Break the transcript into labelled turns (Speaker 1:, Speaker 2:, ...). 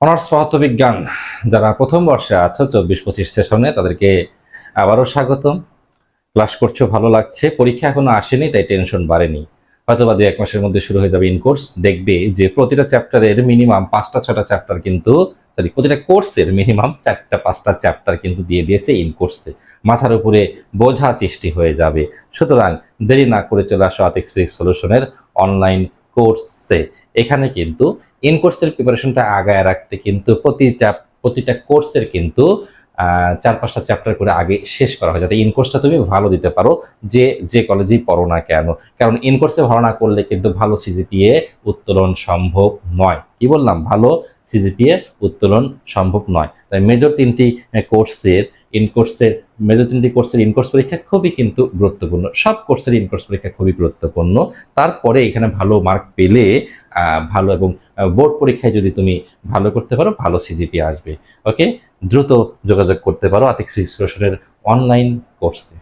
Speaker 1: Honours পদার্থবিজ্ঞান যারা প্রথম বর্ষে আছো 24-25 সেশনে, তাদেরকে আবারও স্বাগতম। ক্লাস করছো, ভালো লাগছে। পরীক্ষা এখনো আসেনি, তাই টেনশন বাড়েনি। হয়তো বা 2-1 মাসের মধ্যে শুরু হয়ে যাবে ইন কোর্স। দেখবে যে প্রতিটা চ্যাপ্টারের মিনিমাম 5টা 6টা চ্যাপ্টার কিন্তু, সরি, প্রতিটা কোর্সের মিনিমাম 4টা 5টা চ্যাপ্টার কিন্তু দিয়ে দিয়েছে ইন কোর্সে। মাথার উপরে বোঝা সৃষ্টি হয়ে যাবে। সুতরাং দেরি না করে চলে আসো আতিক ফিজিক্স সলিউশনের অনলাইন কোর্সে। এখানে কিন্তু ইন কোর্সের প্রিপারেশনটা আগায় রাখতে কিন্তু প্রতিটা কোর্সের কিন্তু 4-5টা চ্যাপ্টার করে আগে শেষ করা হয়, যাতে ইন কোর্সটা তুমি ভালো দিতে পারো, যে কলেজেই পড়ো না কেন। কারণ ইন কোর্সে ভালো না করলে কিন্তু ভালো সিজিপিএ উত্তোলন সম্ভব নয়। কি বললাম? ভালো সিজিপিএ উত্তোলন সম্ভব নয়। তাই মেজর 3টি কোর্সের ইন কোর্সের মেজর 3টি কোর্সের ইন কোর্স পরীক্ষা খুবই কিন্তু গুরুত্বপূর্ণ। সব কোর্সের ইন কোর্স পরীক্ষা খুবই গুরুত্বপূর্ণ। তারপরে এখানে ভালো মার্ক পেলে ভালো এবং বোর্ড পরীক্ষায় যদি তুমি ভালো করতে পারো, ভালো সিজিপিএ আসবে। ওকে, দ্রুত যোগাযোগ করতে পারো আতিক ফিজিক্স সলিউশনের অনলাইন কোর্সে।